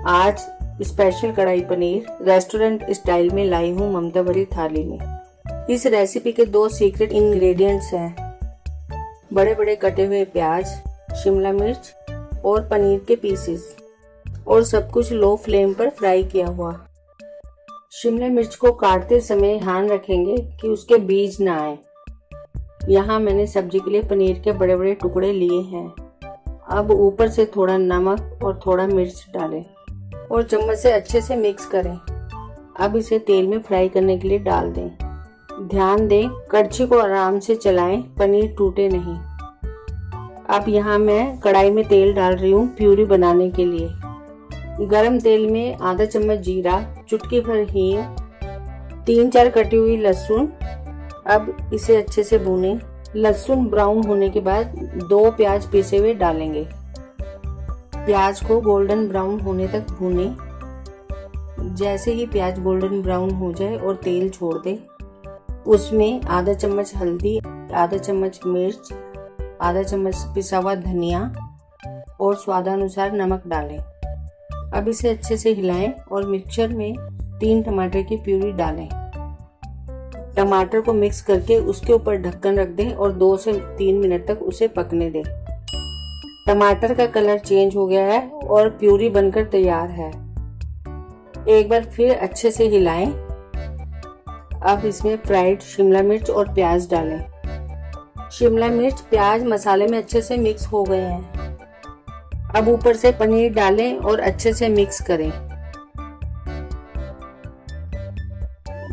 आज स्पेशल कढ़ाई paneer restaurant style में लाई हूँ ममता वाली थाली में। इस रेसिपी के 2 सीक्रेट इंग्रेडिएंट्स हैं, बड़े बड़े कटे हुए प्याज, शिमला मिर्च और पनीर के पीसेस, और सब कुछ लो फ्लेम पर फ्राई किया हुआ। शिमला मिर्च को काटते समय ध्यान रखेंगे कि उसके बीज ना आए। यहाँ मैंने सब्जी के लिए पनीर के बड़े बड़े टुकड़े लिए हैं। अब ऊपर से थोड़ा नमक और थोड़ा मिर्च डालें और चम्मच से अच्छे से मिक्स करें। अब इसे तेल में फ्राई करने के लिए डाल दें। ध्यान दें कड़छी को आराम से चलाएं, पनीर टूटे नहीं। अब यहाँ मैं कढ़ाई में तेल डाल रही हूँ प्यूरी बनाने के लिए। गरम तेल में आधा चम्मच जीरा, चुटकी भर हींग, 3-4 कटी हुई लहसुन। अब इसे अच्छे से भूनें। लहसुन ब्राउन होने के बाद 2 प्याज पीसे हुए डालेंगे। प्याज को गोल्डन ब्राउन होने तक भूनें। जैसे ही प्याज गोल्डन ब्राउन हो जाए और तेल छोड़ दे, उसमें आधा चम्मच हल्दी, आधा चम्मच मिर्च, आधा चम्मच पिसा हुआ धनिया और स्वादानुसार नमक डालें। अब इसे अच्छे से हिलाएं और मिक्सचर में 3 टमाटर की प्यूरी डालें। टमाटर को मिक्स करके उसके ऊपर ढक्कन रख दें और 2 से 3 मिनट तक उसे पकने दें। टमाटर का कलर चेंज हो गया है और प्यूरी बनकर तैयार है। एक बार फिर अच्छे से हिलाएं। अब इसमें फ्राइड शिमला मिर्च और प्याज डालें। शिमला मिर्च, प्याज मसाले में अच्छे से मिक्स हो गए हैं। अब ऊपर से पनीर डालें और अच्छे से मिक्स करें।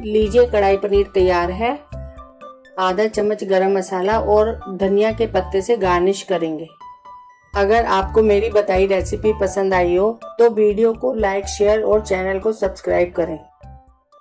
लीजिए कढ़ाई पनीर तैयार है। आधा चम्मच गरम मसाला और धनिया के पत्ते से गार्निश करेंगे। अगर आपको मेरी बताई रेसिपी पसंद आई हो तो वीडियो को लाइक, शेयर और चैनल को सब्सक्राइब करें।